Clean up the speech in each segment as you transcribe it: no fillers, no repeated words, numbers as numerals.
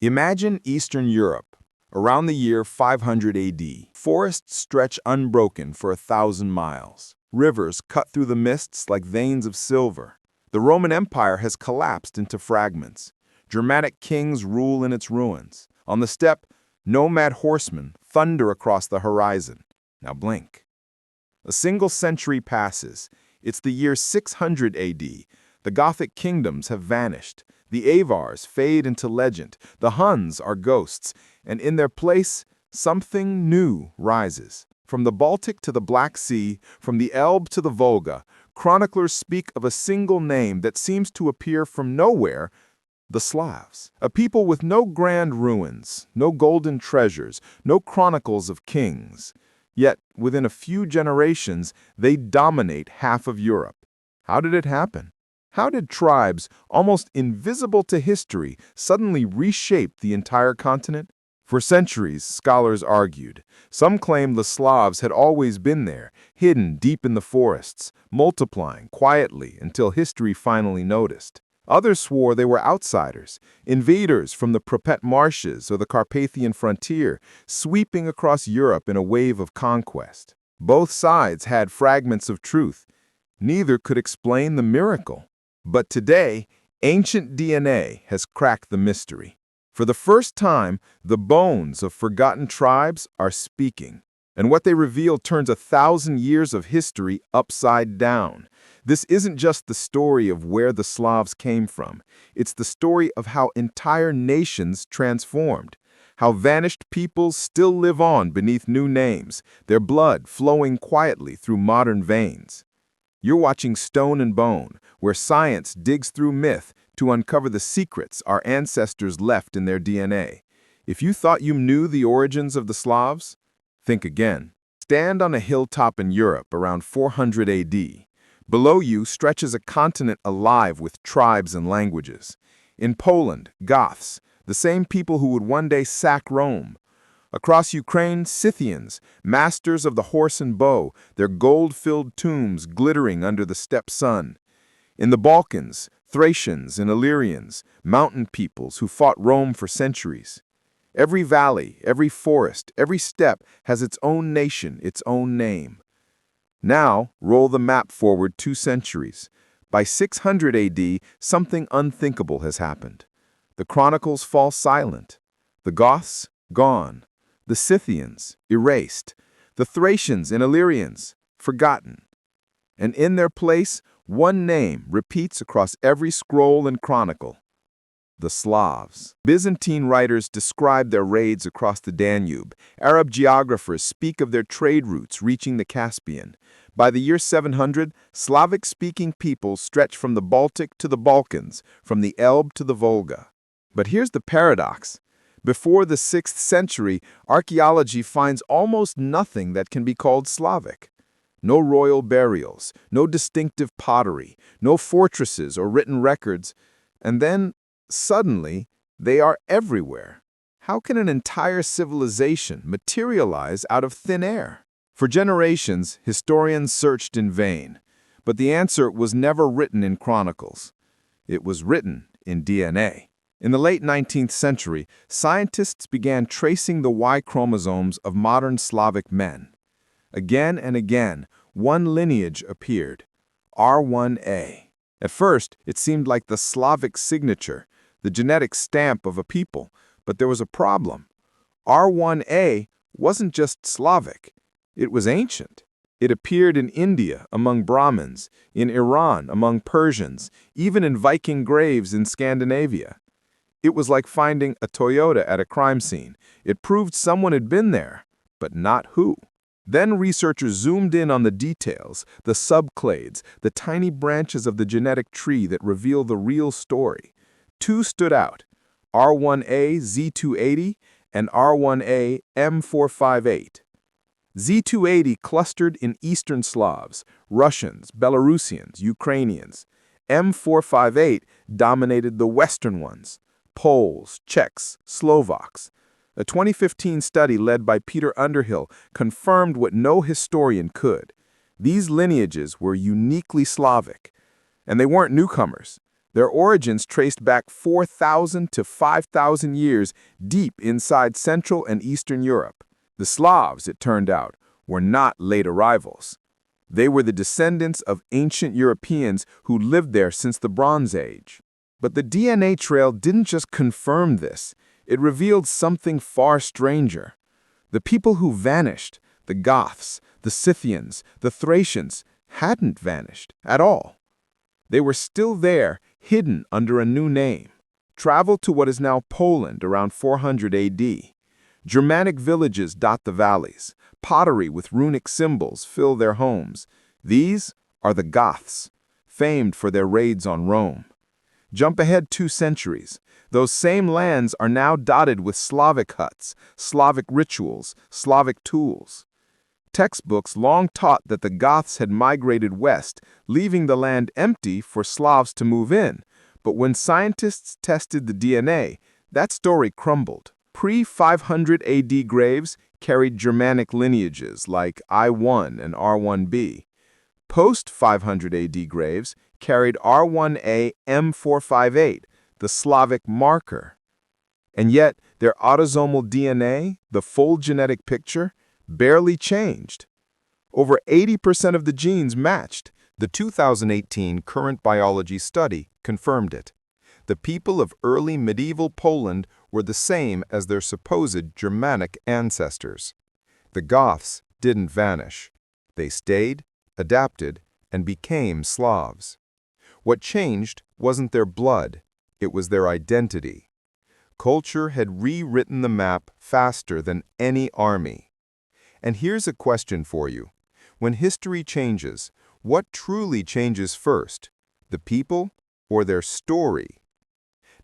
Imagine Eastern Europe, around the year 500 AD. Forests stretch unbroken for 1,000 miles. Rivers cut through the mists like veins of silver. The Roman Empire has collapsed into fragments. Dramatic kings rule in its ruins. On the steppe, nomad horsemen thunder across the horizon. Now blink. A single century passes. It's the year 600 AD. The Gothic kingdoms have vanished. The Avars fade into legend. The Huns are ghosts. And in their place, something new rises. From the Baltic to the Black Sea, from the Elbe to the Volga, chroniclers speak of a single name that seems to appear from nowhere: the Slavs. A people with no grand ruins, no golden treasures, no chronicles of kings. Yet, within a few generations, they dominate half of Europe. How did it happen? How did tribes, almost invisible to history, suddenly reshape the entire continent? For centuries, scholars argued. Some claimed the Slavs had always been there, hidden deep in the forests, multiplying quietly until history finally noticed. Others swore they were outsiders, invaders from the Pripet marshes or the Carpathian frontier, sweeping across Europe in a wave of conquest. Both sides had fragments of truth. Neither could explain the miracle. But today, ancient DNA has cracked the mystery. For the first time, the bones of forgotten tribes are speaking. And what they reveal turns 1,000 years of history upside down. This isn't just the story of where the Slavs came from. It's the story of how entire nations transformed, how vanished peoples still live on beneath new names, their blood flowing quietly through modern veins. You're watching Stone and Bone, where science digs through myth to uncover the secrets our ancestors left in their DNA. If you thought you knew the origins of the Slavs, think again. Stand on a hilltop in Europe around 400 AD. Below you stretches a continent alive with tribes and languages. In Poland, Goths, the same people who would one day sack Rome. Across Ukraine, Scythians, masters of the horse and bow, their gold-filled tombs glittering under the steppe sun. In the Balkans, Thracians and Illyrians, mountain peoples who fought Rome for centuries. Every valley, every forest, every steppe has its own nation, its own name. Now, roll the map forward 2 centuries. By 600 AD, something unthinkable has happened. The chronicles fall silent. The Goths, gone. The Scythians, erased. The Thracians and Illyrians, forgotten. And in their place, one name repeats across every scroll and chronicle: the Slavs. Byzantine writers describe their raids across the Danube. Arab geographers speak of their trade routes reaching the Caspian. By the year 700, Slavic-speaking peoples stretch from the Baltic to the Balkans, from the Elbe to the Volga. But here's the paradox. Before the 6th century, archaeology finds almost nothing that can be called Slavic. No royal burials, no distinctive pottery, no fortresses or written records. And then, suddenly, they are everywhere. How can an entire civilization materialize out of thin air? For generations, historians searched in vain, but the answer was never written in chronicles. It was written in DNA. In the late 19th century, scientists began tracing the Y chromosomes of modern Slavic men. Again and again, one lineage appeared: R1A. At first, it seemed like the Slavic signature, the genetic stamp of a people, but there was a problem. R1A wasn't just Slavic. It was ancient. It appeared in India among Brahmins, in Iran among Persians, even in Viking graves in Scandinavia. It was like finding a Toyota at a crime scene. It proved someone had been there, but not who. Then researchers zoomed in on the details, the subclades, the tiny branches of the genetic tree that reveal the real story. 2 stood out: R1A Z280 and R1A M458. Z280 clustered in Eastern Slavs, Russians, Belarusians, Ukrainians. M458 dominated the Western ones: Poles, Czechs, Slovaks. A 2015 study led by Peter Underhill confirmed what no historian could. These lineages were uniquely Slavic. And they weren't newcomers. Their origins traced back 4,000 to 5,000 years deep inside Central and Eastern Europe. The Slavs, it turned out, were not late arrivals. They were the descendants of ancient Europeans who lived there since the Bronze Age. But the DNA trail didn't just confirm this, it revealed something far stranger. The people who vanished, the Goths, the Scythians, the Thracians, hadn't vanished at all. They were still there, hidden under a new name. Travel to what is now Poland around 400 AD. Germanic villages dot the valleys. Pottery with runic symbols fill their homes. These are the Goths, famed for their raids on Rome. Jump ahead 2 centuries. Those same lands are now dotted with Slavic huts, Slavic rituals, Slavic tools. Textbooks long taught that the Goths had migrated west, leaving the land empty for Slavs to move in. But when scientists tested the DNA, that story crumbled. Pre-500 AD graves carried Germanic lineages like I1 and R1b. Post-500 AD graves carried R1a M458, the Slavic marker. And yet, their autosomal DNA, the full genetic picture, barely changed. Over 80% of the genes matched. The 2018 Current Biology study confirmed it. The people of early medieval Poland were the same as their supposed Germanic ancestors. The Goths didn't vanish. They stayed, adapted, and became Slavs. What changed wasn't their blood, it was their identity. Culture had rewritten the map faster than any army. And here's a question for you. When history changes, what truly changes first, the people or their story?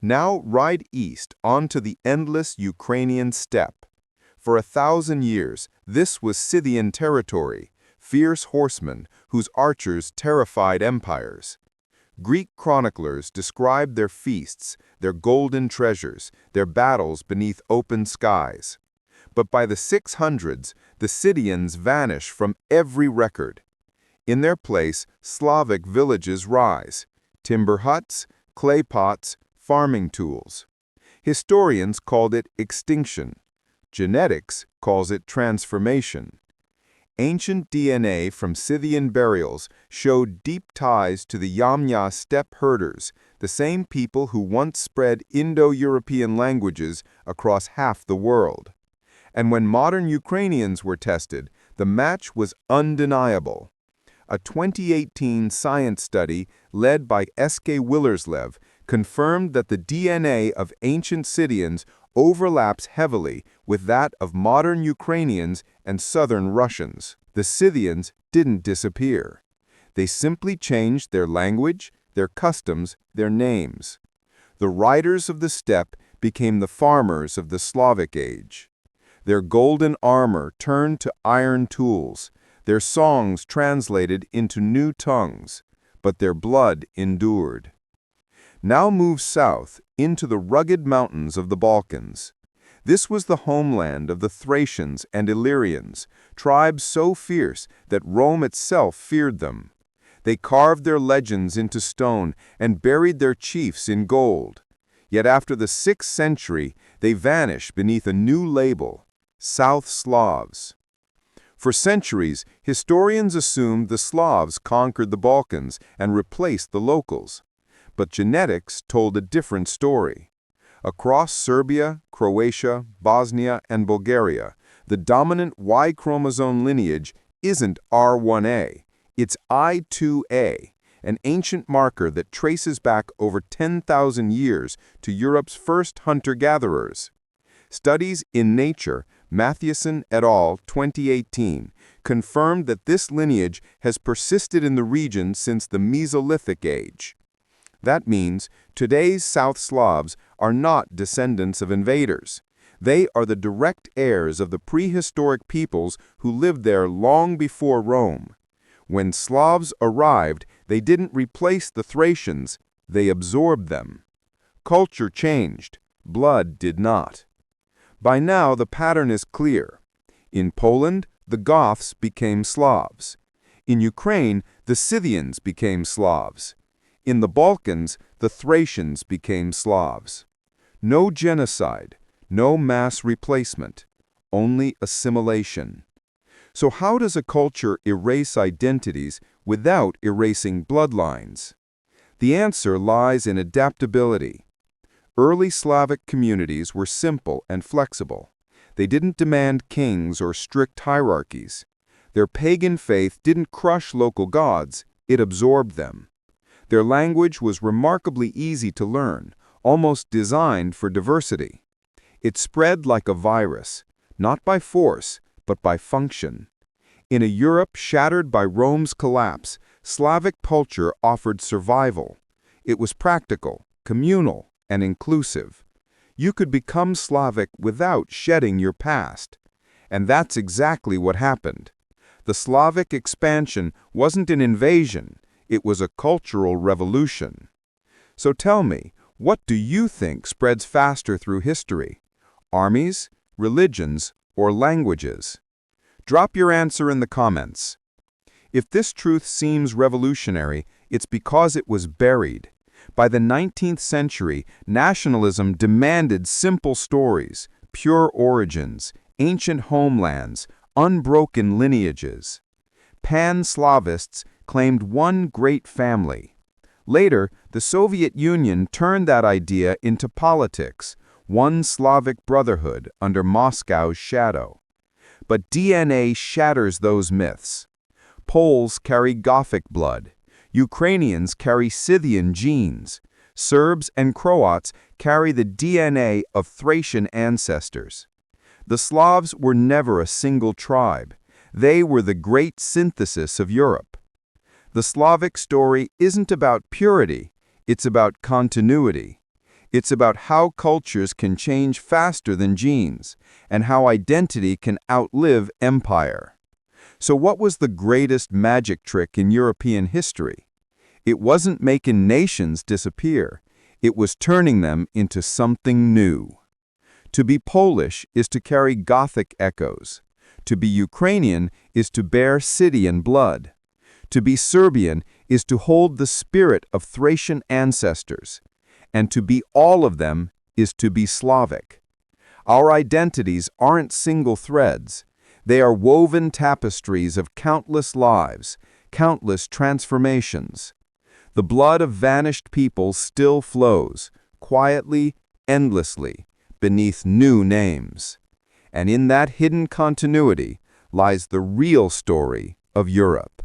Now ride east onto the endless Ukrainian steppe. For 1,000 years, this was Scythian territory, fierce horsemen whose archers terrified empires. Greek chroniclers described their feasts, their golden treasures, their battles beneath open skies. But by the 600s, the Scythians vanish from every record. In their place, Slavic villages rise, timber huts, clay pots, farming tools. Historians called it extinction. Genetics calls it transformation. Ancient DNA from Scythian burials showed deep ties to the Yamna steppe herders, the same people who once spread Indo-European languages across half the world. And when modern Ukrainians were tested, the match was undeniable. A 2018 science study led by S.K. Willerslev confirmed that the DNA of ancient Scythians overlaps heavily with that of modern Ukrainians and southern Russians. The Scythians didn't disappear. They simply changed their language, their customs, their names. The riders of the steppe became the farmers of the Slavic age. Their golden armor turned to iron tools, their songs translated into new tongues, but their blood endured. Now move south into the rugged mountains of the Balkans. This was the homeland of the Thracians and Illyrians, tribes so fierce that Rome itself feared them. They carved their legends into stone and buried their chiefs in gold. Yet after the 6th century, they vanish beneath a new label, South Slavs. For centuries, historians assumed the Slavs conquered the Balkans and replaced the locals. But genetics told a different story. Across Serbia, Croatia, Bosnia, and Bulgaria, the dominant Y chromosome lineage isn't R1a, it's I2a, an ancient marker that traces back over 10,000 years to Europe's first hunter-gatherers. Studies in Nature, Mathieson et al. 2018, confirmed that this lineage has persisted in the region since the Mesolithic age. That means today's South Slavs are not descendants of invaders. They are the direct heirs of the prehistoric peoples who lived there long before Rome. When Slavs arrived, they didn't replace the Thracians, they absorbed them. Culture changed, blood did not. By now, the pattern is clear. In Poland, the Goths became Slavs. In Ukraine, the Scythians became Slavs. In the Balkans, the Thracians became Slavs. No genocide, no mass replacement, only assimilation. So how does a culture erase identities without erasing bloodlines? The answer lies in adaptability. Early Slavic communities were simple and flexible. They didn't demand kings or strict hierarchies. Their pagan faith didn't crush local gods, it absorbed them. Their language was remarkably easy to learn, almost designed for diversity. It spread like a virus, not by force, but by function. In a Europe shattered by Rome's collapse, Slavic culture offered survival. It was practical, communal, and inclusive. You could become Slavic without shedding your past. And that's exactly what happened. The Slavic expansion wasn't an invasion, it was a cultural revolution. So tell me, what do you think spreads faster through history? Armies, religions, or languages? Drop your answer in the comments. If this truth seems revolutionary, it's because it was buried. By the 19th century, nationalism demanded simple stories, pure origins, ancient homelands, unbroken lineages. Pan-Slavists claimed one great family. Later, the Soviet Union turned that idea into politics, one Slavic brotherhood under Moscow's shadow. But DNA shatters those myths. Poles carry Gothic blood. Ukrainians carry Scythian genes. Serbs and Croats carry the DNA of Thracian ancestors. The Slavs were never a single tribe. They were the great synthesis of Europe. The Slavic story isn't about purity, it's about continuity. It's about how cultures can change faster than genes, and how identity can outlive empire. So what was the greatest magic trick in European history? It wasn't making nations disappear, it was turning them into something new. To be Polish is to carry Gothic echoes. To be Ukrainian is to bear Scythian blood. To be Serbian is to hold the spirit of Thracian ancestors. And to be all of them is to be Slavic. Our identities aren't single threads. They are woven tapestries of countless lives, countless transformations. The blood of vanished people still flows, quietly, endlessly, beneath new names. And in that hidden continuity lies the real story of Europe.